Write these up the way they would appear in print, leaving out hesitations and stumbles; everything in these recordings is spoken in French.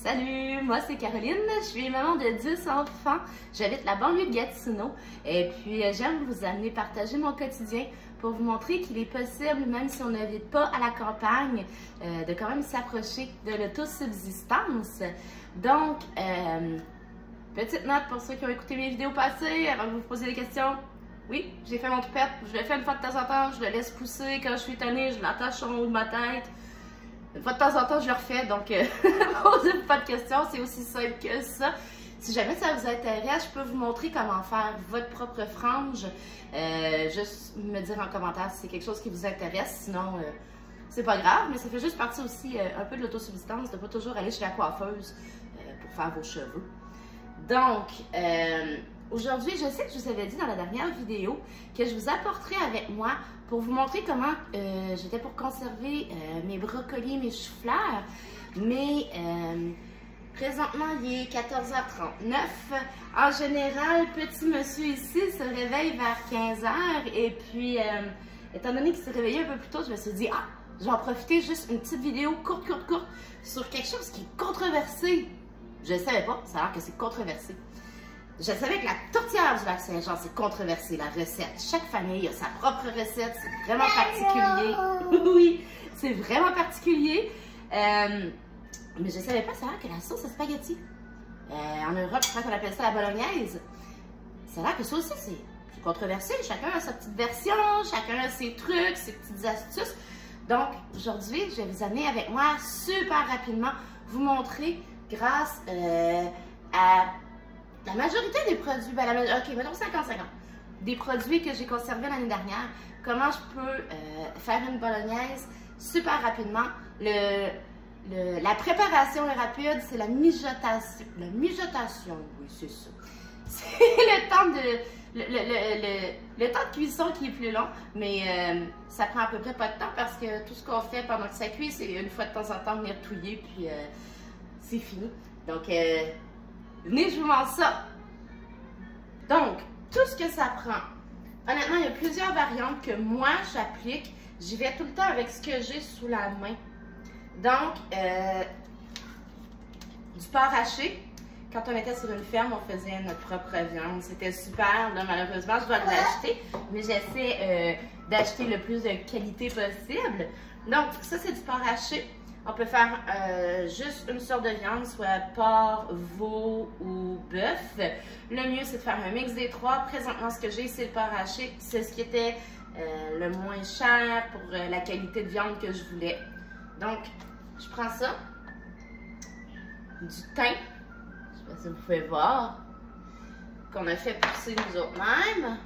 Salut, moi c'est Caroline, je suis maman de 10 enfants, j'habite la banlieue de Gatineau et puis j'aime vous amener partager mon quotidien pour vous montrer qu'il est possible, même si on n'habite pas à la campagne, de quand même s'approcher de l'autosubsistance. Donc, petite note pour ceux qui ont écouté mes vidéos passées, avant de vous poser des questions. Oui, j'ai fait mon toupette, je le fais une fois de temps en temps, je le laisse pousser, quand je suis tannée, je l'attache en haut de ma tête. Une fois de temps en temps, je le refais, donc posez pas de questions, c'est aussi simple que ça. Si jamais ça vous intéresse, je peux vous montrer comment faire votre propre frange. Juste me dire en commentaire si c'est quelque chose qui vous intéresse, sinon c'est pas grave, mais ça fait juste partie aussi un peu de l'autosubsistance, de pas toujours aller chez la coiffeuse pour faire vos cheveux. Donc, aujourd'hui, je sais que je vous avais dit dans la dernière vidéo que je vous apporterai avec moi pour vous montrer comment j'étais pour conserver mes brocolis, mes choux-fleurs. Mais présentement, il est 14h39. En général, petit monsieur ici se réveille vers 15h. Et puis, étant donné qu'il s'est réveillé un peu plus tôt, je me suis dit, je vais en profiter juste une petite vidéo courte sur quelque chose qui est controversé. Je ne savais pas, ça a l'air que c'est controversé. Je savais que la tourtière du lac Saint-Jean, c'est controversé, la recette. Chaque famille a sa propre recette, c'est vraiment particulier. Oui, c'est vraiment particulier. Mais je ne savais pas, ça a l'air que la sauce à spaghetti, en Europe, je crois qu'on appelle ça la bolognaise. Ça a l'air que ça aussi, c'est controversé. Chacun a sa petite version, chacun a ses trucs, ses petites astuces. Donc, aujourd'hui, je vais vous amener avec moi super rapidement, vous montrer grâce à la majorité des produits, ok, mettons 50-50, des produits que j'ai conservés l'année dernière, comment je peux faire une bolognaise super rapidement. La préparation est rapide, c'est la mijotation. La mijotation, oui, c'est ça. C'est le temps de cuisson qui est plus long, mais ça prend à peu près pas de temps parce que tout ce qu'on fait pendant que ça cuit, c'est une fois de temps en temps venir touiller, puis c'est fini. Donc, venez, je vous montre ça. Donc, tout ce que ça prend. Honnêtement, il y a plusieurs variantes que moi, j'applique. J'y vais tout le temps avec ce que j'ai sous la main. Donc, du porc haché. Quand on était sur une ferme, on faisait notre propre viande. C'était super. Là, malheureusement, je dois l'acheter. Mais j'essaie d'acheter le plus de qualité possible. Donc, ça, c'est du porc haché. On peut faire juste une sorte de viande, soit porc, veau ou bœuf. Le mieux, c'est de faire un mix des trois. Présentement, ce que j'ai, c'est le porc haché. C'est ce qui était le moins cher pour la qualité de viande que je voulais. Donc, je prends ça. Du thym. Je sais pas si vous pouvez voir. Qu'on a fait pousser nous autres mêmes.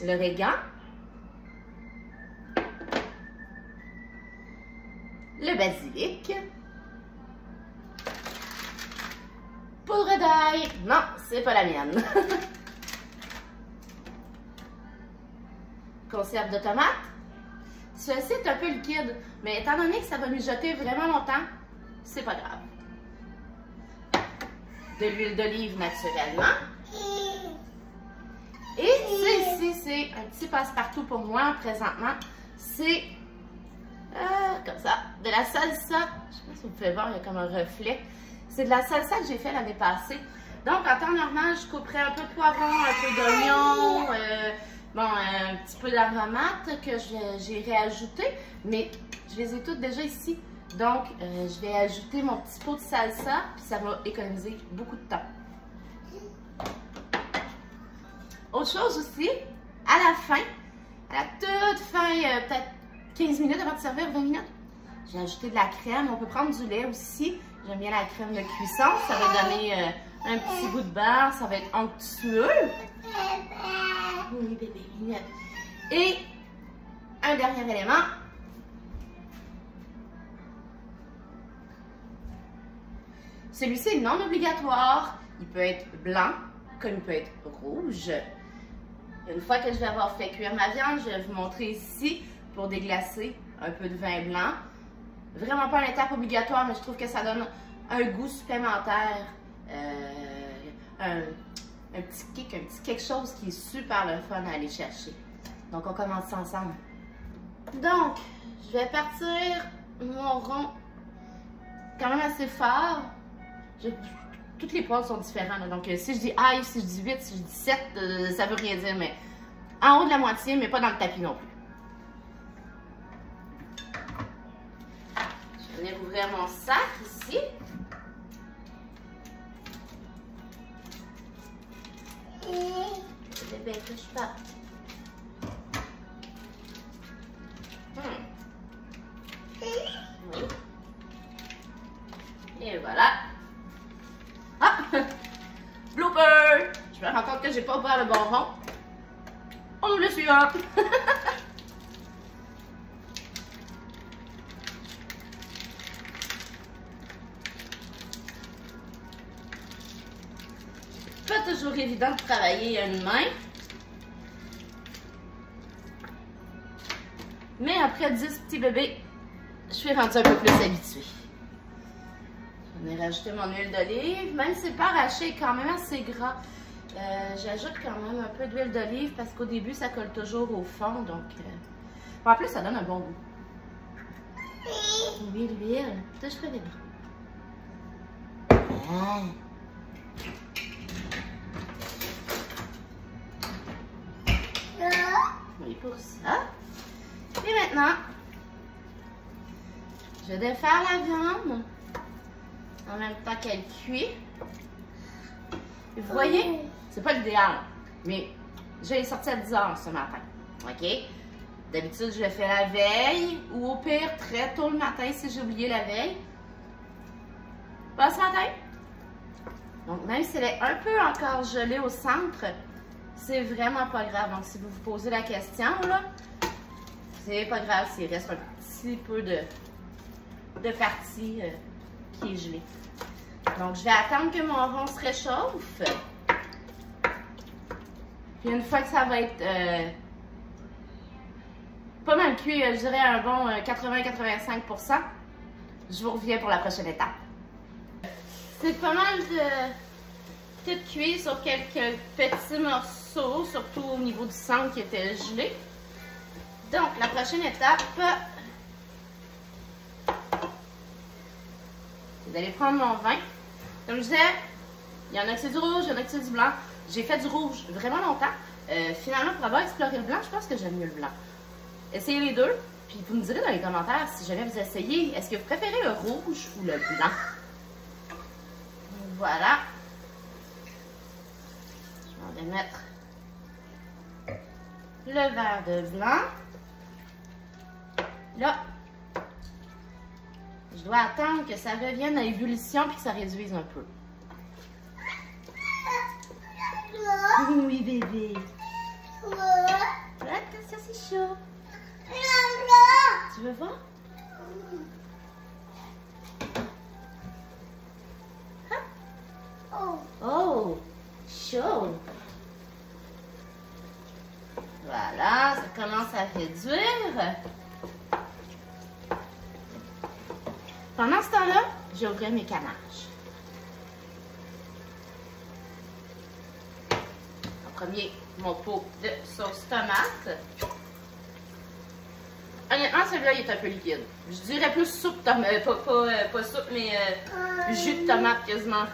L'origan. Le basilic, poudre d'ail, non, c'est pas la mienne. Conserve de tomates. Ceci est un peu liquide, mais étant donné que ça va mijoter vraiment longtemps, c'est pas grave. De l'huile d'olive naturellement. Et c'est un petit passe-partout pour moi présentement, c'est comme ça, de la salsa, je sais pas si vous pouvez voir, il y a comme un reflet. C'est de la salsa que j'ai fait l'année passée. Donc, en temps normal, je couperais un peu de poivron, un peu d'oignon, un petit peu d'aromates que j'ai réajouté, mais je les ai toutes déjà ici. Donc, je vais ajouter mon petit pot de salsa, puis ça va économiser beaucoup de temps. Autre chose aussi, à la fin, à la toute fin, peut-être 15 minutes avant de servir, 20 minutes. J'ai ajouté de la crème. On peut prendre du lait aussi. J'aime bien la crème de cuisson. Ça va donner un petit goût de beurre. Ça va être onctueux. Oui, bébé, minute. Et un dernier élément. Celui-ci est non obligatoire. Il peut être blanc, comme il peut être rouge. Une fois que je vais avoir fait cuire ma viande, je vais vous montrer ici pour déglacer un peu de vin blanc. Vraiment pas une étape obligatoire, mais je trouve que ça donne un goût supplémentaire. Un petit kick, un petit quelque chose qui est super le fun à aller chercher. Donc, on commence ça ensemble. Donc, je vais partir mon rond quand même assez fort. Toutes les poils sont différents. Là. Donc, si je dis aïe, si je dis 8, si je dis 7, ça veut rien dire. Mais en haut de la moitié, mais pas dans le tapis non plus. Je vais ouvrir mon sac ici. Bébé, touche pas. Oui. Et voilà. Ah! Blooper! Je me rends compte que j'ai pas ouvert le bon rond. On ouvre le suivant. Pas toujours évident de travailler à une main. Mais après 10 petits bébés, je suis rendue un peu plus habituée. Je vais rajouter mon huile d'olive. Même si le pain arraché est quand même assez gras, j'ajoute quand même un peu d'huile d'olive parce qu'au début, ça colle toujours au fond. Donc, en plus, ça donne un bon goût. Oui, l'huile. Touche pas, bébé. Ah. Oui, pour ça. Et maintenant, je vais défaire la viande en même temps qu'elle cuit. Et vous voyez, c'est pas l'idéal, mais j'ai sorti à 10 h ce matin. OK? D'habitude, je le fais la veille ou au pire, très tôt le matin si j'ai oublié la veille. Pas ce matin. Donc, même si elle est un peu encore gelée au centre, c'est vraiment pas grave. Donc, si vous vous posez la question, là, c'est pas grave s'il reste un petit peu de partie qui est gelée. Donc, je vais attendre que mon rond se réchauffe. Puis, une fois que ça va être pas mal cuit, je dirais un bon 80-85 %, je vous reviens pour la prochaine étape. C'est pas mal de tout cuit sur quelques petits morceaux, surtout au niveau du centre qui était gelé. Donc, la prochaine étape, c'est d'aller prendre mon vin. Comme je disais, il y en a que c'est du rouge, il y en a que c'est du blanc. J'ai fait du rouge vraiment longtemps. Finalement, pour avoir exploré le blanc, je pense que j'aime mieux le blanc. Essayez les deux, puis vous me direz dans les commentaires si jamais vous essayez, est-ce que vous préférez le rouge ou le blanc? Voilà. Je vais mettre le verre de blanc. Là, je dois attendre que ça revienne à ébullition puis que ça réduise un peu. Oui, bébé. Attention, c'est chaud. Tu veux voir? Hein? Oh, chaud. Voilà, ça commence à réduire. Pendant ce temps-là, j'ai ouvert mes canages. En premier, mon pot de sauce tomate. Honnêtement, celui-là, il est un peu liquide. Je dirais plus soupe tomate, pas soupe, mais jus de tomate quasiment.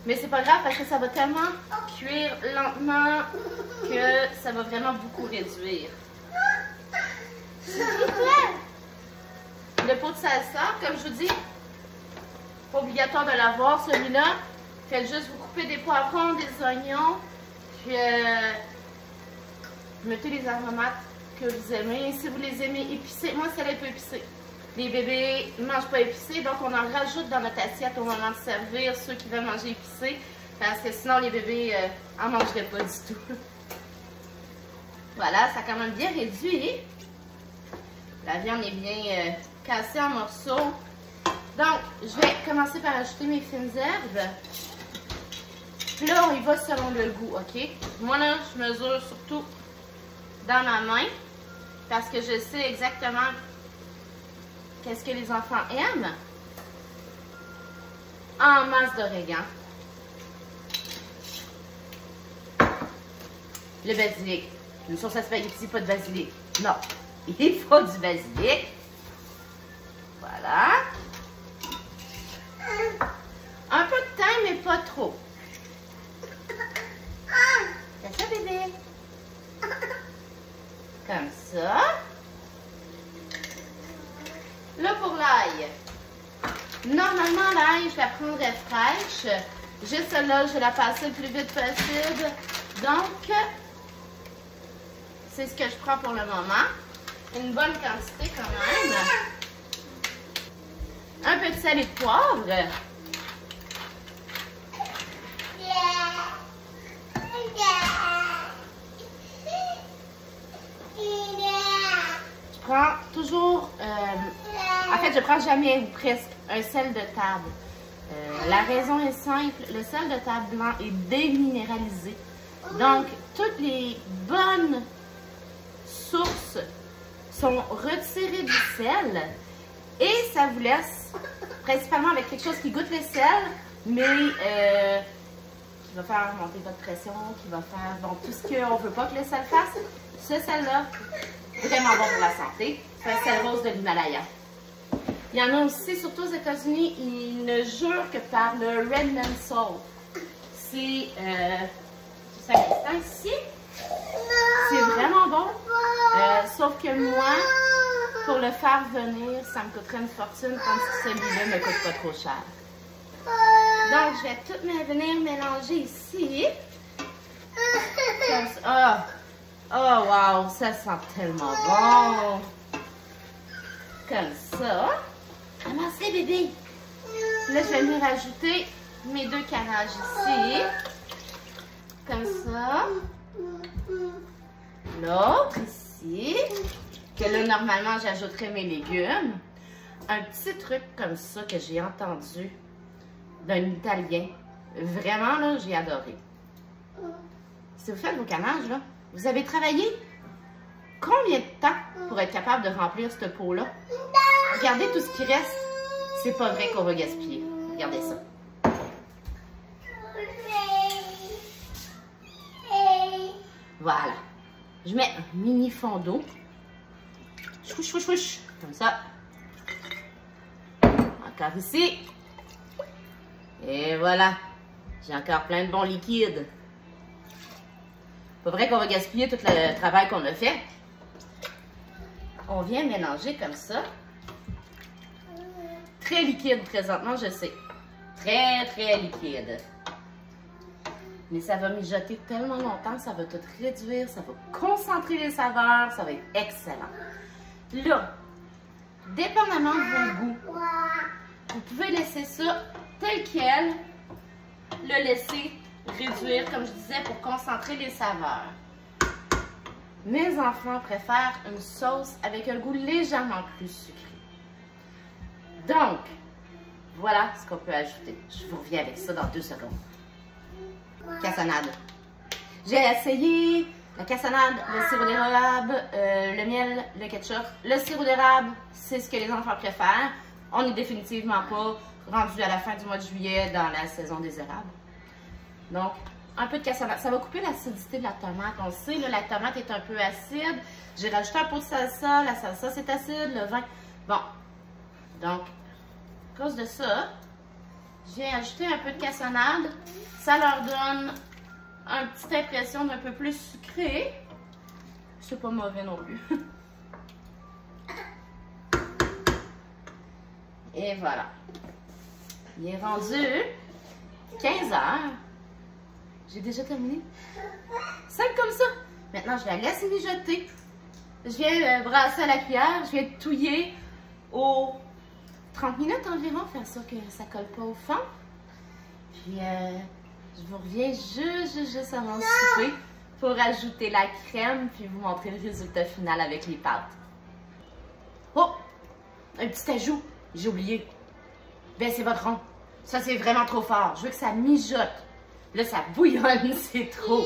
Mais c'est pas grave parce que ça va tellement cuire lentement que ça va vraiment beaucoup réduire. S'il vous plaît! Le pot de salsa, comme je vous dis, pas obligatoire de l'avoir celui-là. Faites juste vous couper des poivrons, des oignons, puis mettez les aromates que vous aimez. Si vous les aimez épicés, moi c'est un peu épicé. Les bébés ne mangent pas épicé, donc on en rajoute dans notre assiette au moment de servir ceux qui veulent manger épicé, parce que sinon les bébés en mangeraient pas du tout. Voilà, ça a quand même bien réduit. La viande est bien cassée en morceaux. Donc, je vais commencer par ajouter mes fines herbes. Puis là, on y va selon le goût, OK? Moi, là, je mesure surtout dans ma main parce que je sais exactement qu'est-ce que les enfants aiment. En masse d'origan. Le basilic. Une sauce à spaghetti, pas de basilic. Non, il faut du basilic. Voilà. Un peu de temps, mais pas trop. Fais ça, bébé. Comme ça. Là, pour l'ail. Normalement, l'ail, je la prendrais fraîche. J'ai celle-là, je vais la passer le plus vite possible. Donc, c'est ce que je prends pour le moment. Une bonne quantité quand même. Un peu de sel et de poivre. Je prends toujours, en fait, je prends jamais ou presque un sel de table. La raison est simple, le sel de table blanc est déminéralisé. Donc, toutes les bonnes sources sont retirées du sel et ça vous laisse principalement avec quelque chose qui goûte le sel, mais qui va faire monter votre pression, qui va faire tout ce qu'on ne veut pas que le sel fasse. Ce sel-là, vraiment bon pour la santé, c'est un sel rose de l'Himalaya. Il y en a aussi, surtout aux États-Unis, ils ne jurent que par le Redmond Salt. C'est juste un instant ici. C'est vraiment bon. Sauf que moi, pour le faire venir, ça me coûterait une fortune, tandis que celui-là ne me coûte pas trop cher. Donc, je vais tout venir mélanger ici. Comme ça. Oh, wow, ça sent tellement bon. Comme ça. Ramassez, bébé. Là, je vais venir rajouter mes 2 canages ici. Comme ça. L'autre ici. Que là, normalement, j'ajouterai mes légumes. Un petit truc comme ça que j'ai entendu d'un Italien. Vraiment, là, j'ai adoré. Si vous faites vos canages, là, vous avez travaillé combien de temps pour être capable de remplir ce pot-là? Regardez tout ce qui reste. C'est pas vrai qu'on va gaspiller. Regardez ça. Voilà. Je mets un mini fond d'eau. Chouch, chouch, chouch. Comme ça. Encore ici. Et voilà. J'ai encore plein de bons liquides. Pas vrai qu'on va gaspiller tout le travail qu'on a fait. On vient mélanger comme ça. Très liquide présentement, je sais. Très, très liquide. Mais ça va mijoter tellement longtemps, ça va tout réduire, ça va concentrer les saveurs, ça va être excellent. Là, dépendamment de vos goûts, vous pouvez laisser ça tel quel, le laisser réduire, comme je disais, pour concentrer les saveurs. Mes enfants préfèrent une sauce avec un goût légèrement plus sucré. Donc, voilà ce qu'on peut ajouter. Je vous reviens avec ça dans 2 secondes. Cassonade. J'ai essayé la cassonade, le sirop d'érable, le miel, le ketchup. Le sirop d'érable, c'est ce que les enfants préfèrent. On n'est définitivement pas rendu à la fin du mois de juillet dans la saison des érables. Donc, un peu de cassonade. Ça va couper l'acidité de la tomate. On le sait, là, la tomate est un peu acide. J'ai rajouté un pot de salsa. La salsa, c'est acide. Le vin. Bon. Donc, à cause de ça, j'ai ajouté un peu de cassonade. Ça leur donne une petite impression d'un peu plus sucré. C'est pas mauvais non plus. Et voilà. Il est rendu 15 heures. J'ai déjà terminé. Simple comme ça. Maintenant, je la laisse mijoter. Je viens brasser à la cuillère. Je viens touiller aux 30 minutes environ. Faire sûr que ça colle pas au fond. Puis, je vous reviens juste avant le souper pour ajouter la crème puis vous montrer le résultat final avec les pâtes. Oh! Un petit ajout. J'ai oublié. Baissez votre rond. Ça, c'est vraiment trop fort. Je veux que ça mijote. Là, ça bouillonne, c'est trop.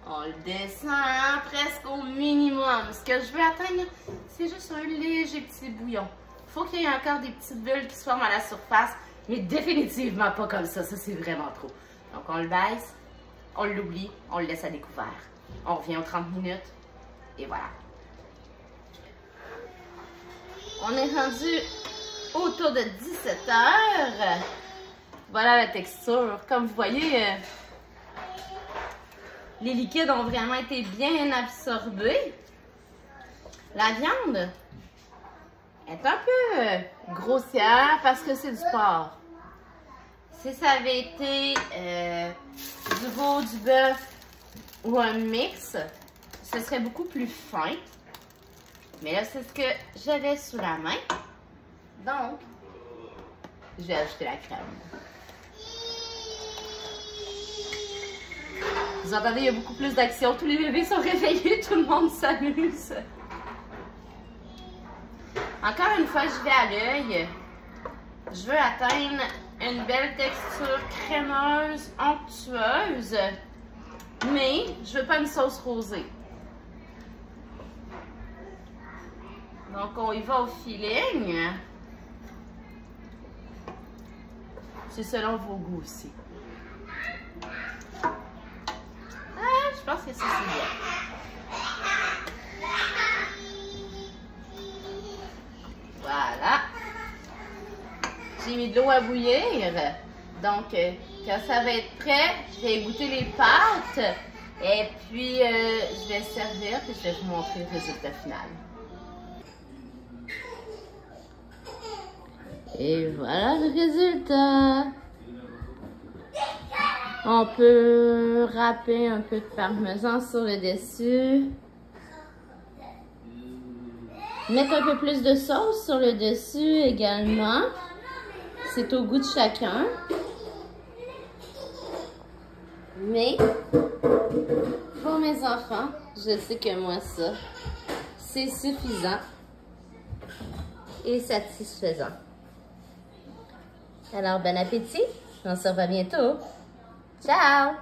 On le descend presque au minimum. Ce que je veux atteindre, c'est juste un léger petit bouillon. Il faut qu'il y ait encore des petites bulles qui se forment à la surface, mais définitivement pas comme ça. Ça, c'est vraiment trop. Donc, on le baisse, on l'oublie, on le laisse à découvert. On revient aux 30 minutes et voilà. On est rendu autour de 17 h. Voilà la texture. Comme vous voyez, les liquides ont vraiment été bien absorbés. La viande est un peu grossière parce que c'est du porc. Si ça avait été du veau, du bœuf ou un mix, ce serait beaucoup plus fin. Mais là, c'est ce que j'avais sous la main. Donc, je vais ajouter la crème. Vous entendez, il y a beaucoup plus d'action. Tous les bébés sont réveillés, tout le monde s'amuse. Encore une fois, je vais à l'œil. Je veux atteindre une belle texture crémeuse, onctueuse, mais je veux pas une sauce rosée. Donc, on y va au feeling. C'est selon vos goûts aussi. Je pense que c'est bien. Voilà. J'ai mis de l'eau à bouillir. Donc, quand ça va être prêt, je vais égoutter les pâtes. Et puis, je vais servir et je vais vous montrer le résultat final. Et voilà le résultat. On peut râper un peu de parmesan sur le dessus. Mettre un peu plus de sauce sur le dessus également. C'est au goût de chacun. Mais pour mes enfants, je sais que moi ça, c'est suffisant et satisfaisant. Alors, bon appétit. On se revoit bientôt. Ciao!